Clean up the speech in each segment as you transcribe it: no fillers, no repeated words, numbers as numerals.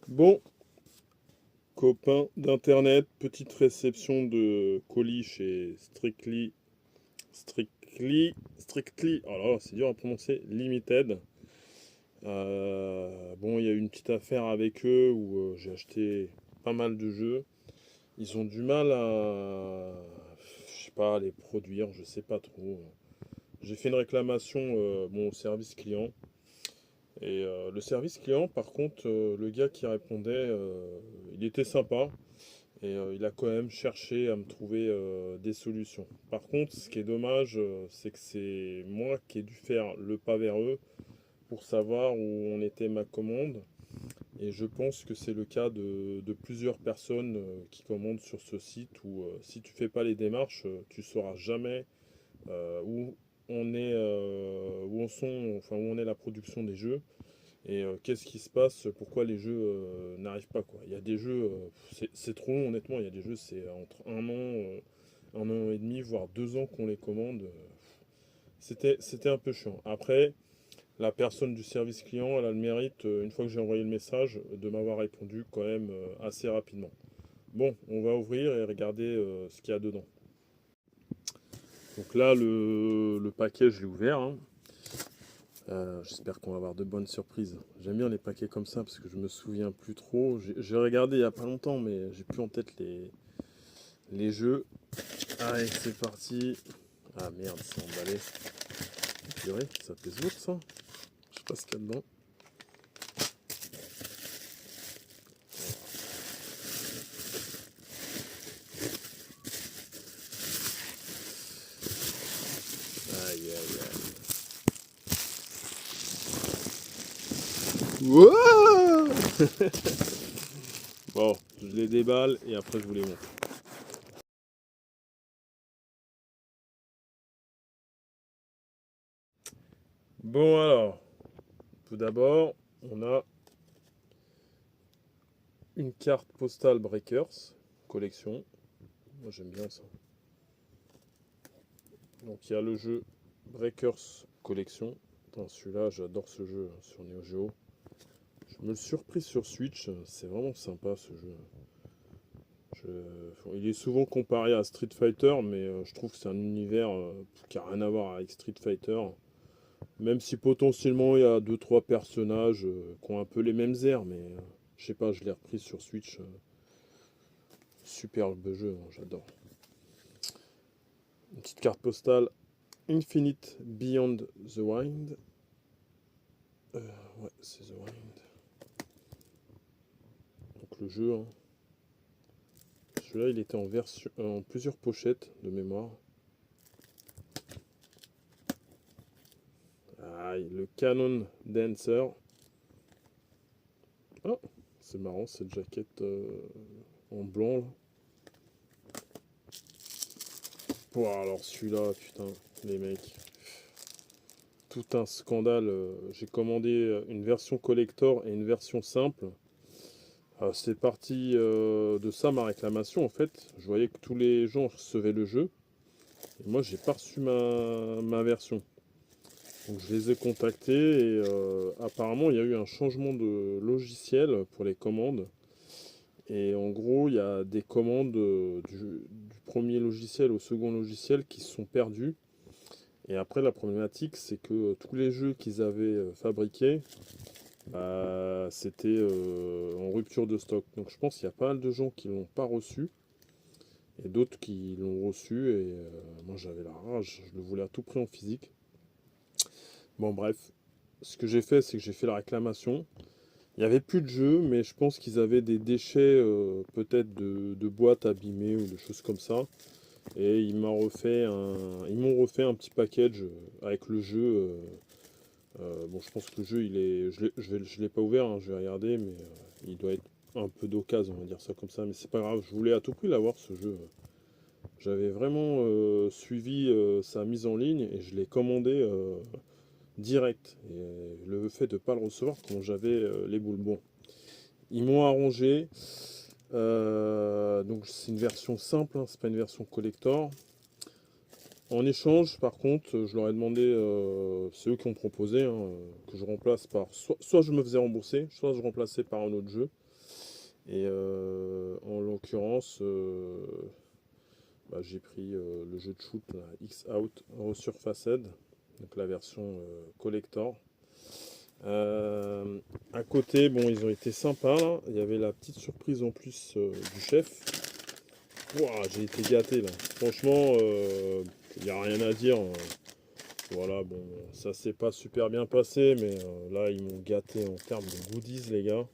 Bon, copain d'internet, petite réception de colis chez Strictly, oh là là, c'est dur à prononcer, Limited. Bon, il y a eu une petite affaire avec eux où j'ai acheté pas mal de jeux. Ils ont du mal à, je sais pas, à les produire, je sais pas trop. J'ai fait une réclamation bon, au service client. Et le service client, par contre, le gars qui répondait, il était sympa. Et il a quand même cherché à me trouver des solutions. Par contre, ce qui est dommage, c'est que c'est moi qui ai dû faire le pas vers eux pour savoir où en était ma commande. Et je pense que c'est le cas de plusieurs personnes qui commandent sur ce site où si tu fais pas les démarches, tu sauras jamais où on est, enfin, où on est la production des jeux. Et qu'est-ce qui se passe? Pourquoi les jeux n'arrivent pas quoi? Il y a des jeux, c'est trop long honnêtement. Il y a des jeux, c'est entre un an et demi, voire 2 ans qu'on les commande. C'était un peu chiant. Après, la personne du service client, elle a le mérite, une fois que j'ai envoyé le message, de m'avoir répondu quand même assez rapidement. Bon, on va ouvrir et regarder ce qu'il y a dedans. Donc là, le paquet, je l'ai ouvert, hein. J'espère qu'on va avoir de bonnes surprises. J'aime bien les paquets comme ça parce que je me souviens plus trop. J'ai regardé il y a pas longtemps, mais j'ai plus en tête les jeux. Allez, c'est parti. Ah merde, c'est emballé. Purée, ça pèse lourd ça. Je sais pas ce qu'il y a dedans. Aïe aïe aïe. Wouah. Bon, je les déballe et après je vous les montre. Bon alors, tout d'abord, on a une carte postale Breakers, collection. Moi j'aime bien ça. Donc il y a le jeu Breakers Collection. Putain, celui-là, j'adore ce jeu sur Neo Geo. Je me le suis repris sur Switch, c'est vraiment sympa ce jeu. Il est souvent comparé à Street Fighter, mais je trouve que c'est un univers qui n'a rien à voir avec Street Fighter. Même si potentiellement il y a deux trois personnages qui ont un peu les mêmes airs, mais je sais pas, je l'ai repris sur Switch. Superbe jeu, hein, j'adore. Une petite carte postale Infinite Beyond the Wind. Ouais, c'est The Wind. Donc le jeu, hein. Celui-là, il était en version, en plusieurs pochettes de mémoire. Aïe, le Canon Dancer. Oh, c'est marrant cette jaquette en blanc là. Pouah, alors celui-là, putain, les mecs. Tout un scandale. J'ai commandé une version collector et une version simple. C'est parti de ça ma réclamation en fait. Je voyais que tous les gens recevaient le jeu. Et moi, j'ai pas reçu ma version. Donc je les ai contactés et apparemment il y a eu un changement de logiciel pour les commandes. Et en gros, il y a des commandes du premier logiciel au second logiciel qui se sont perdues. Et après, la problématique, c'est que tous les jeux qu'ils avaient fabriqués, bah, c'était en rupture de stock. Donc je pense qu'il y a pas mal de gens qui l'ont pas reçu et d'autres qui l'ont reçu. Et moi, j'avais la rage, je le voulais à tout prix en physique. Bon, bref, ce que j'ai fait, c'est que j'ai fait la réclamation. Il n'y avait plus de jeu, mais je pense qu'ils avaient des déchets peut-être de boîtes abîmées ou de choses comme ça. Et ils m'ont refait un petit package avec le jeu. Bon, je pense que le jeu, je l'ai pas ouvert, hein, je vais regarder, mais il doit être un peu d'occasion, on va dire ça comme ça. Mais c'est pas grave, je voulais à tout prix l'avoir ce jeu. J'avais vraiment suivi sa mise en ligne et je l'ai commandé direct. Et le fait de ne pas le recevoir quand j'avais les boules. Bon, ils m'ont arrangé. Donc c'est une version simple, hein, c'est pas une version collector. En échange, par contre, je leur ai demandé, c'est eux qui ont proposé, hein, que je remplace par. Soit je me faisais rembourser, soit je remplaçais par un autre jeu. Et en l'occurrence, j'ai pris le jeu de shoot là, X-Out Resurfaced, donc la version collector. À côté, bon, ils ont été sympas là. Il y avait la petite surprise en plus du chef. Ouah, j'ai été gâté là. Franchement, il n'y a rien à dire. Voilà, bon, ça s'est pas super bien passé, mais là, ils m'ont gâté en termes de goodies, les gars.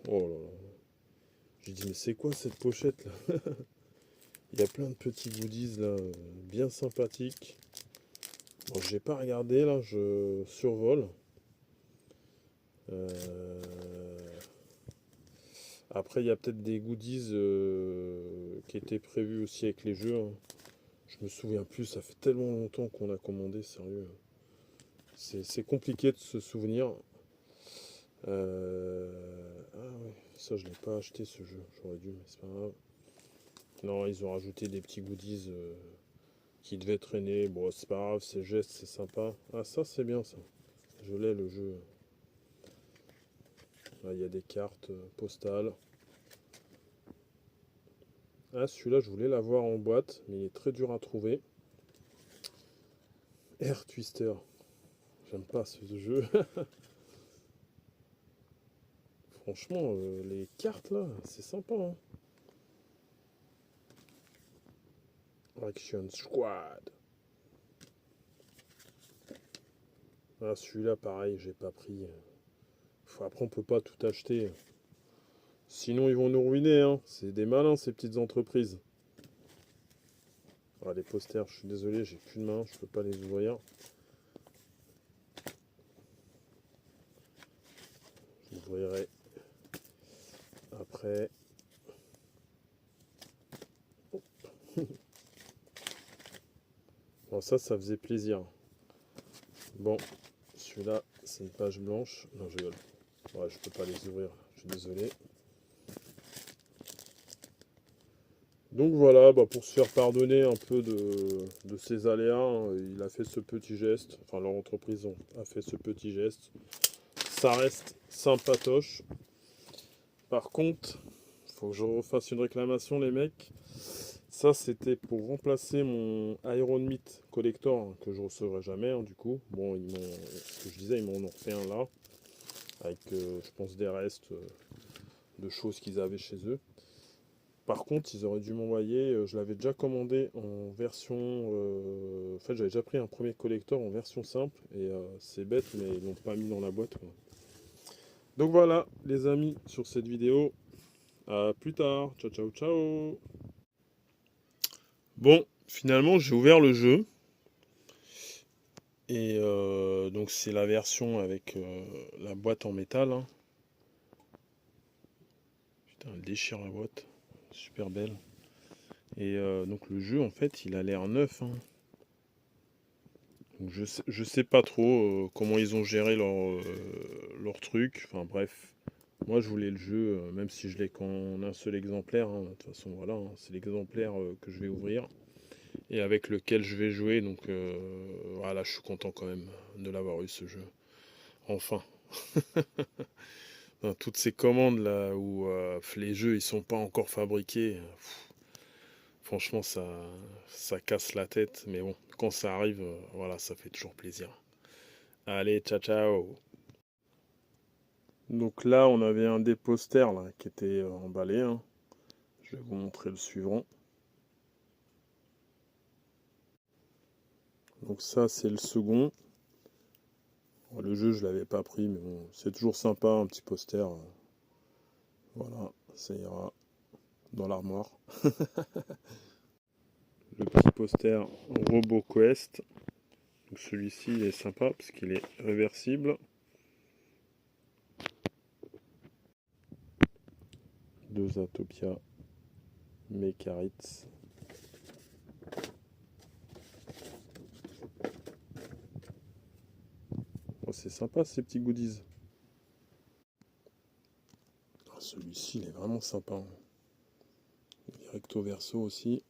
Oh là là. J'ai dit, mais c'est quoi cette pochette là? Il y a plein de petits goodies là, bien sympathiques. Bon, j'ai pas regardé là, je survole. Euh, Après, il y a peut-être des goodies qui étaient prévus aussi avec les jeux, hein. Je me souviens plus, ça fait tellement longtemps qu'on a commandé, sérieux. C'est compliqué de se souvenir. Ah ouais, ça je l'ai pas acheté ce jeu, j'aurais dû, mais c'est pas grave. Non, ils ont rajouté des petits goodies qui devaient traîner. Bon, c'est pas grave, c'est geste, c'est sympa. Ah, ça c'est bien ça. Je l'ai le jeu. Là, il y a des cartes postales. Ah, celui-là, je voulais l'avoir en boîte, mais il est très dur à trouver. Air Twister. J'aime pas ce jeu. Franchement, les cartes là, c'est sympa, hein. Action Squad. Ah, celui-là, pareil, j'ai pas pris. Après, on peut pas tout acheter. Sinon, ils vont nous ruiner, hein. C'est des malins, ces petites entreprises. Ah, les posters, je suis désolé, j'ai plus de main, je peux pas les ouvrir. J'ouvrirai après. Bon, ça faisait plaisir. Bon, celui-là, c'est une page blanche. Non, je rigole. Ouais, je peux pas les ouvrir, je suis désolé. Donc voilà, pour se faire pardonner un peu de ses aléas, hein, il a fait ce petit geste. Enfin, leur entreprise a fait ce petit geste. Ça reste sympatoche. Par contre, il faut que je refasse une réclamation, les mecs. Ça, c'était pour remplacer mon Iron Meat Collector, hein, que je recevrai jamais, hein, du coup. Bon, ce que je disais, ils m'en ont refait un là, avec, je pense, des restes de choses qu'ils avaient chez eux. Par contre, ils auraient dû m'envoyer, je l'avais déjà commandé en version... en fait, j'avais déjà pris un premier collector en version simple, et c'est bête, mais ils l'ont pas mis dans la boîte, quoi. Donc voilà, les amis, sur cette vidéo. À plus tard. Ciao, ciao, ciao. Bon, finalement, j'ai ouvert le jeu. Et donc, c'est la version avec la boîte en métal, hein. Putain, elle déchire la boîte. Super belle. Et donc, le jeu, en fait, il a l'air neuf, hein. Donc, je sais pas trop comment ils ont géré leur truc. Enfin, bref. Moi, je voulais le jeu, même si je l'ai qu'en un seul exemplaire, hein. De toute façon, voilà, hein, c'est l'exemplaire que je vais ouvrir et avec lequel je vais jouer. Donc voilà, je suis content quand même de l'avoir eu ce jeu. Enfin, dans toutes ces commandes là où les jeux ils sont pas encore fabriqués, franchement ça casse la tête. Mais bon, quand ça arrive, voilà, ça fait toujours plaisir. Allez, ciao ciao. Donc là, on avait un des posters là qui était emballé, hein. Je vais vous montrer le suivant. Donc ça, c'est le second. Bon, le jeu, je l'avais pas pris, mais bon, c'est toujours sympa, un petit poster. Voilà, ça ira dans l'armoire. Le petit poster RoboQuest. Donc celui-ci, il est sympa parce qu'il est réversible. Deux Zatopia Mekaritz. Oh, c'est sympa ces petits goodies. Ah, celui-ci, il est vraiment sympa, hein. Il est recto verso aussi.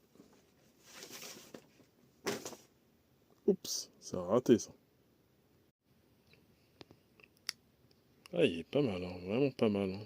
Oups, ça a raté ça. Ah, il est pas mal, hein, vraiment pas mal, hein.